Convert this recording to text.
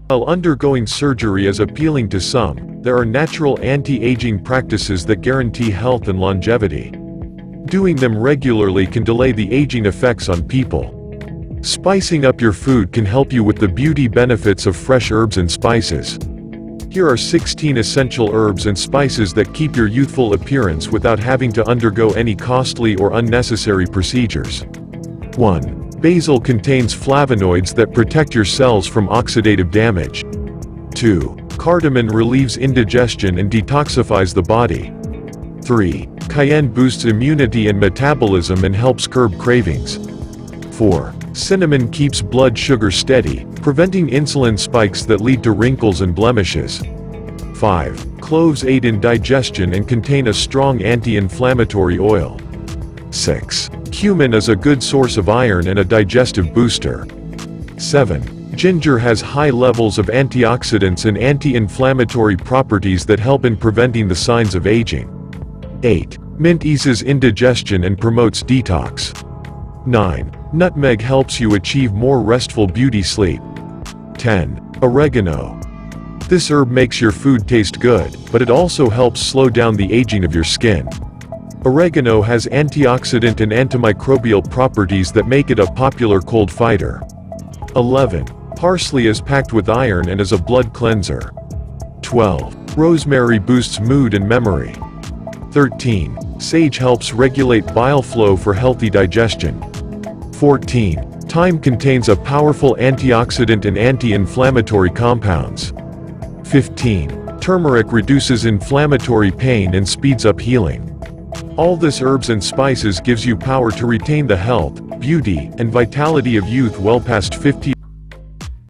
While undergoing surgery is appealing to some, there are natural anti-aging practices that guarantee health and longevity. Doing them regularly can delay the aging effects on people. Spicing up your food can help you with the beauty benefits of fresh herbs and spices. Here are 16 essential herbs and spices that keep your youthful appearance without having to undergo any costly or unnecessary procedures. 1. Basil contains flavonoids that protect your cells from oxidative damage. 2. Cardamom relieves indigestion and detoxifies the body. 3. Cayenne boosts immunity and metabolism and helps curb cravings. 4. Cinnamon keeps blood sugar steady, preventing insulin spikes that lead to wrinkles and blemishes. 5. Cloves aid in digestion and contain a strong anti-inflammatory oil. 6. Cumin is a good source of iron and a digestive booster. 7. Ginger has high levels of antioxidants and anti-inflammatory properties that help in preventing the signs of aging. 8. Mint eases indigestion and promotes detox. 9. Nutmeg helps you achieve more restful beauty sleep. 10. Oregano. This herb makes your food taste good, but it also helps slow down the aging of your skin. Oregano has antioxidant and antimicrobial properties that make it a popular cold fighter. 11. Parsley is packed with iron and is a blood cleanser. 12. Rosemary boosts mood and memory. 13. Sage helps regulate bile flow for healthy digestion. 14. Thyme contains a powerful antioxidant and anti-inflammatory compounds. 15. Turmeric reduces inflammatory pain and speeds up healing. All this herbs and spices gives you power to retain the health, beauty, and vitality of youth well past 50